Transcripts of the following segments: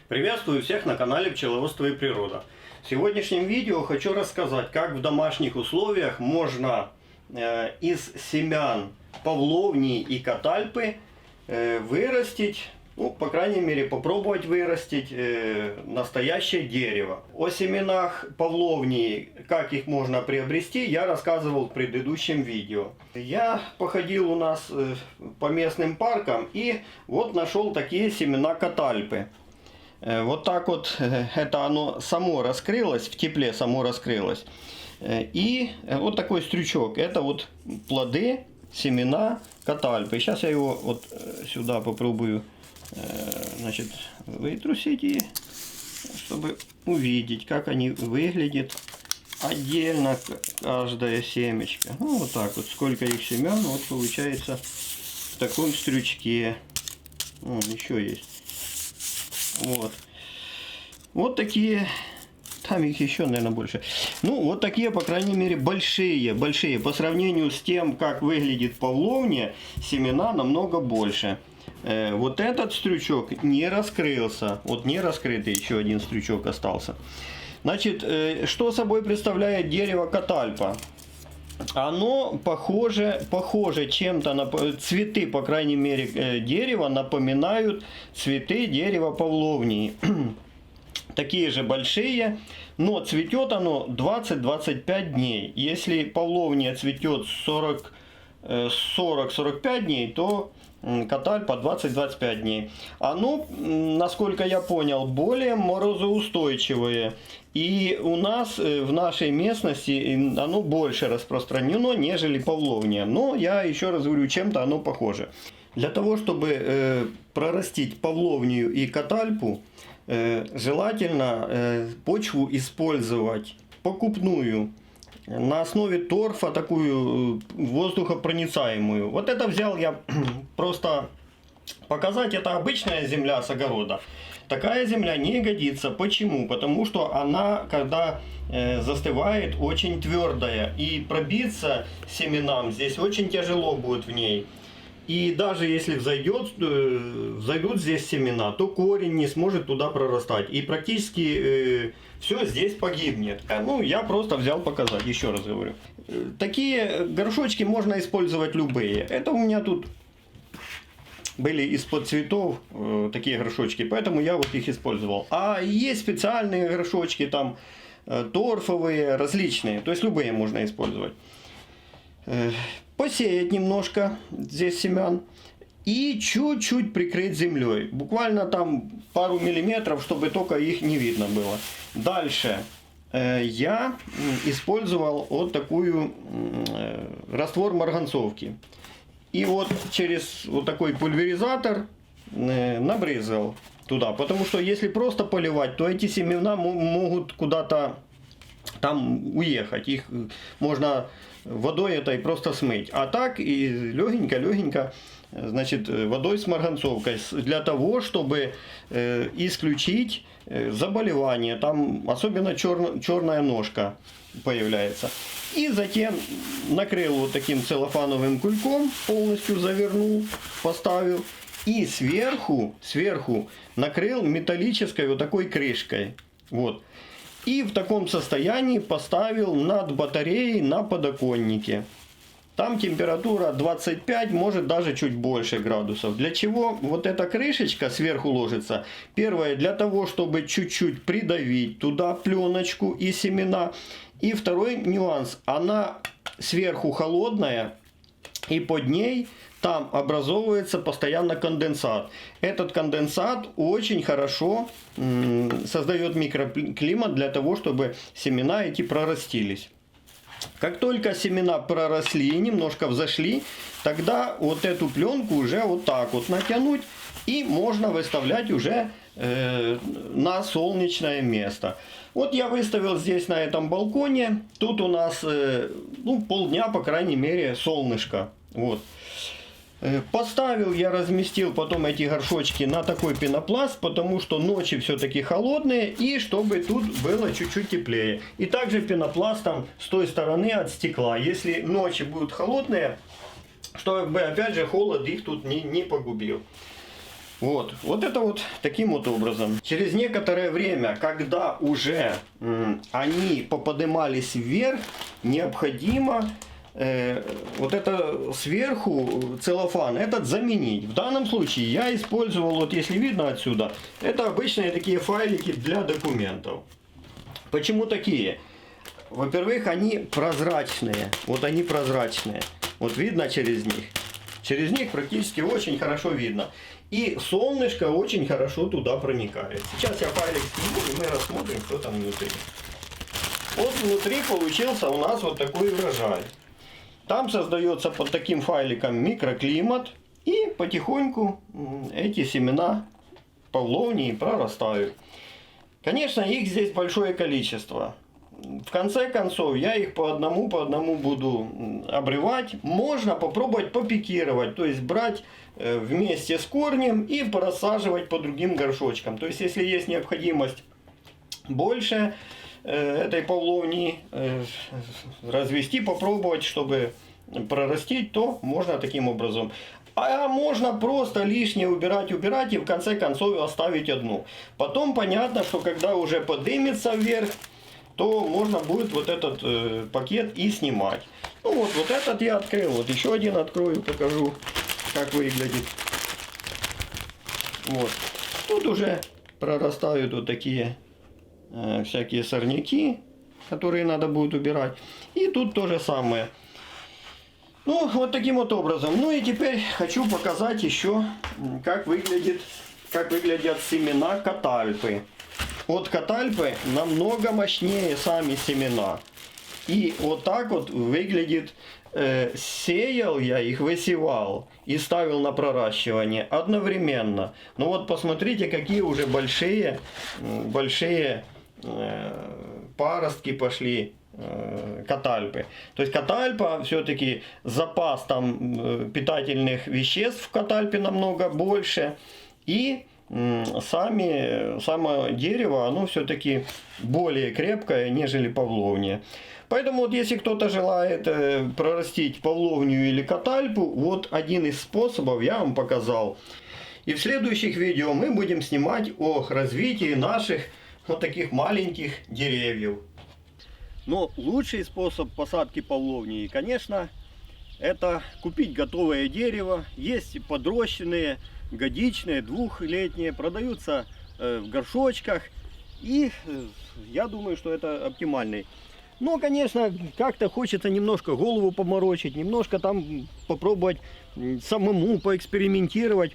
Приветствую всех на канале Пчеловодство и природа. В сегодняшнем видео хочу рассказать, как в домашних условиях можно из семян павловнии и катальпы вырастить, ну, по крайней мере, попробовать вырастить настоящее дерево. О семенах павловнии, как их можно приобрести, я рассказывал в предыдущем видео. Я походил у нас по местным паркам и вот нашел такие семена катальпы. Вот так вот это оно само раскрылось, в тепле само раскрылось. И вот такой стрючок. Это вот плоды, семена катальпы. Сейчас я его вот сюда попробую, значит, вытрусить, и чтобы увидеть, как они выглядят отдельно, каждая семечко. Ну, вот так вот, сколько их семян, вот получается в таком стрючке. Вон, еще есть. Вот такие, там их еще, наверное, больше. Ну, вот такие, по крайней мере, большие. По сравнению с тем, как выглядит павловния, семена намного больше. Вот этот стрючок не раскрылся. Вот не раскрытый еще один стрючок остался. Значит, что собой представляет дерево катальпа? Оно похоже чем-то на цветы, по крайней мере, дерева напоминают цветы дерева павловнии. Такие же большие, но цветет оно 20-25 дней. Если павловния цветет 40-45 дней, то катальпа 20-25 дней. Оно, насколько я понял, более морозоустойчивое. И у нас в нашей местности оно больше распространено, нежели павловния. Но я еще раз говорю, чем-то оно похоже. Для того, чтобы прорастить павловнию и катальпу, желательно почву использовать покупную, на основе торфа, такую воздухопроницаемую. Вот это взял я просто показать. Это обычная земля с огорода. Такая земля не годится. Почему? Потому что она, когда застывает, очень твердая. И пробиться семенам здесь очень тяжело будет в ней. И даже если взойдут здесь семена, то корень не сможет туда прорастать. И практически все здесь погибнет. Ну, я просто взял показать, еще раз говорю. Такие горшочки можно использовать любые. Это у меня тут были из-под цветов такие горшочки, поэтому я вот их использовал. А есть специальные горшочки, там торфовые, различные. То есть любые можно использовать. Посеять немножко здесь семян и чуть-чуть прикрыть землей. Буквально там пару миллиметров, чтобы только их не видно было. Дальше я использовал вот такую раствор марганцовки. И вот через вот такой пульверизатор набрызгал туда. Потому что если просто поливать, то эти семена могут куда-то там уехать. Их можно водой этой просто смыть. А так и легенько, значит, водой с марганцовкой. Для того, чтобы исключить заболевание. Там особенно черная ножка появляется. И затем накрыл вот таким целлофановым кульком, полностью завернул, поставил. И сверху накрыл металлической вот такой крышкой. Вот. И в таком состоянии поставил над батареей на подоконнике. Там температура 25, может даже чуть больше градусов. Для чего вот эта крышечка сверху ложится? Первое, для того, чтобы чуть-чуть придавить туда пленочку и семена. И второй нюанс, она сверху холодная, и под ней там образовывается постоянно конденсат. Этот конденсат очень хорошо создает микроклимат для того, чтобы семена эти прорастились. Как только семена проросли, немножко взошли, тогда вот эту пленку уже вот так вот натянуть, и можно выставлять уже на солнечное место. Вот я выставил здесь на этом балконе. Тут у нас ну, полдня, по крайней мере, солнышко. Вот. Поставил, я разместил потом эти горшочки на такой пенопласт, потому что ночи все-таки холодные, и чтобы тут было чуть-чуть теплее. И также пенопластом с той стороны от стекла. Если ночи будут холодные, чтобы опять же холод их тут не погубил. Вот это вот таким вот образом. Через некоторое время, когда уже они поподнимались вверх, необходимо вот это сверху целлофан этот заменить. В данном случае я использовал, вот если видно отсюда, это обычные такие файлики для документов. Почему такие? Во-первых, они прозрачные. Вот они прозрачные. Вот видно через них. Через них практически очень хорошо видно. И солнышко очень хорошо туда проникает. Сейчас я файлик сниму, и мы рассмотрим, что там внутри. Вот внутри получился у нас вот такой урожай. Там создается под таким файликом микроклимат. И потихоньку эти семена павловнии прорастают. Конечно, их здесь большое количество. В конце концов, я их по одному буду обрывать. Можно попробовать попикировать, то есть брать вместе с корнем и просаживать по другим горшочкам. То есть, если есть необходимость больше этой павловнии развести, попробовать, чтобы прорастить, то можно таким образом. А можно просто лишнее убирать и в конце концов оставить одну. Потом понятно, что когда уже поднимется вверх, то можно будет вот этот пакет и снимать. Ну вот этот я открыл. Вот еще один открою, покажу, как выглядит. Вот. Тут уже прорастают вот такие всякие сорняки, которые надо будет убирать. И тут то же самое. Ну, вот таким вот образом. Ну и теперь хочу показать еще, как выглядят семена катальпы. Вот катальпы намного мощнее сами семена. И вот так вот выглядит, сеял я их, высевал и ставил на проращивание одновременно. Ну вот посмотрите, какие уже большие паростки пошли катальпы. То есть катальпа все-таки запас там питательных веществ в катальпе намного больше. И само дерево, оно все-таки более крепкое, нежели павловния. Поэтому вот если кто-то желает прорастить павловнию или катальпу, вот один из способов я вам показал. И в следующих видео мы будем снимать о развитии наших вот таких маленьких деревьев. Но лучший способ посадки павловнии, конечно, это купить готовое дерево. Есть подрощенные, годичные, двухлетние, продаются в горшочках. И я думаю, что это оптимальный. Но, конечно, как-то хочется немножко голову поморочить, немножко там попробовать самому поэкспериментировать.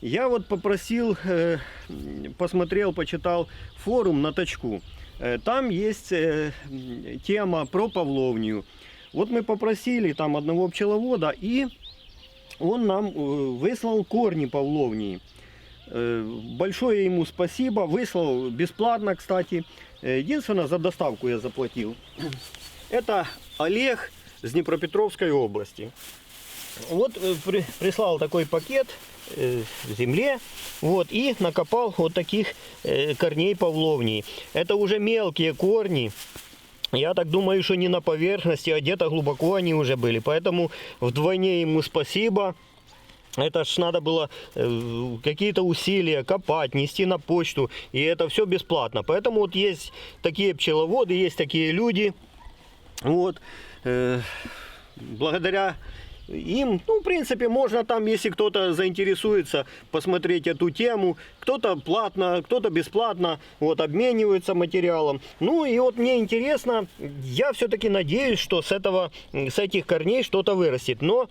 Я вот попросил, посмотрел, почитал форум на Точку. Там есть тема про павловнию. Вот мы попросили там одного пчеловода, и он нам выслал корни павловнии. Большое ему спасибо. Выслал бесплатно, кстати. Единственное, за доставку я заплатил. Это Олег с Днепропетровской области. Вот прислал такой пакет в земле, вот, и накопал вот таких корней павловнии. Это уже мелкие корни. Я так думаю, что не на поверхности, а где-то глубоко они уже были. Поэтому вдвойне ему спасибо. Это ж надо было какие-то усилия копать, нести на почту. И это все бесплатно. Поэтому вот есть такие пчеловоды, есть такие люди. Вот. Благодаря им, ну, в принципе, можно там, если кто-то заинтересуется, посмотреть эту тему. Кто-то платно, кто-то бесплатно, вот, обмениваются материалом. Ну, и вот мне интересно, я все-таки надеюсь, что с этих корней что-то вырастет. Но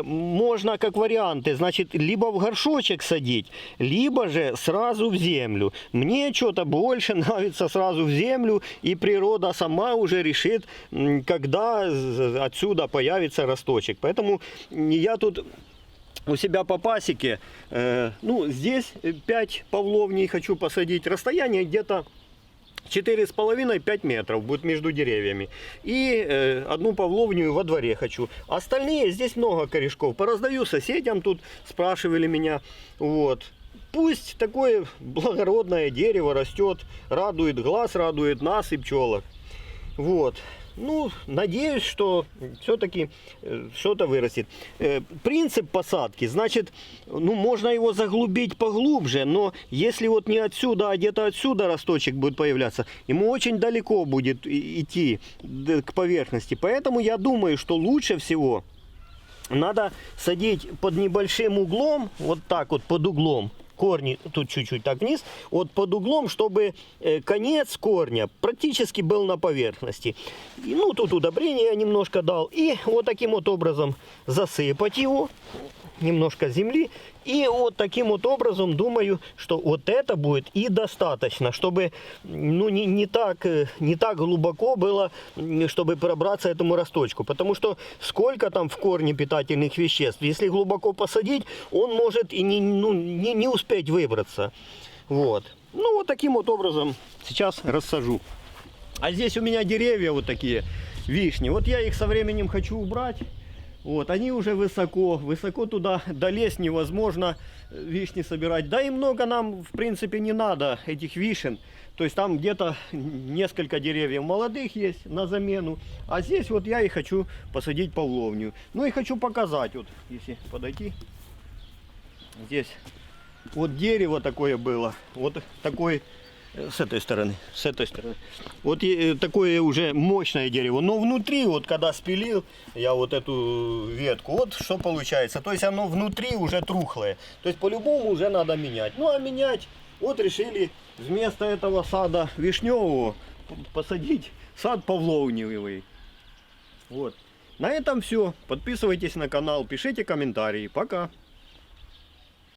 можно как варианты, значит, либо в горшочек садить, либо же сразу в землю. Мне что-то больше нравится сразу в землю, и природа сама уже решит, когда отсюда появится росточек. Поэтому я тут у себя по пасеке, ну, здесь 5 павловний хочу посадить. Расстояние где-то 4,5-5 метров будет между деревьями. И одну павловнию во дворе хочу. Остальные, здесь много корешков. Пораздаю соседям, тут спрашивали меня. Вот. Пусть такое благородное дерево растет, радует глаз, радует нас и пчелок. Вот. ну, надеюсь, что все-таки что-то вырастет. Принцип посадки, значит, ну, можно его заглубить поглубже, но если вот не отсюда, а где-то отсюда росточек будет появляться, ему очень далеко будет идти к поверхности. Поэтому я думаю, что лучше всего надо садить под небольшим углом, вот так вот под углом. Корни тут чуть-чуть так вниз, вот под углом, чтобы конец корня практически был на поверхности. И, ну, тут удобрения я немножко дал. И вот таким вот образом засыпать его, немножко земли. И вот таким вот образом, думаю, что вот это будет и достаточно, чтобы, ну, не так глубоко было, чтобы пробраться этому росточку. Потому что сколько там в корне питательных веществ, если глубоко посадить, он может и не успеть выбраться. Вот. Ну, вот таким вот образом сейчас рассажу. А здесь у меня деревья вот такие, вишни. Вот я их со временем хочу убрать. Вот, они уже высоко туда долезть невозможно, вишни собирать. Да и много нам, в принципе, не надо этих вишен. То есть там где-то несколько деревьев молодых есть на замену. А здесь вот я и хочу посадить павловню. Ну и хочу показать, вот если подойти. Здесь вот дерево такое было, вот такой... С этой стороны. Вот такое уже мощное дерево. Но внутри, вот когда спилил я вот эту ветку, вот что получается. То есть оно внутри уже трухлое. То есть по-любому уже надо менять. Ну а менять, вот решили вместо этого сада вишневого посадить сад павловниевый. Вот. На этом все. Подписывайтесь на канал, пишите комментарии. Пока.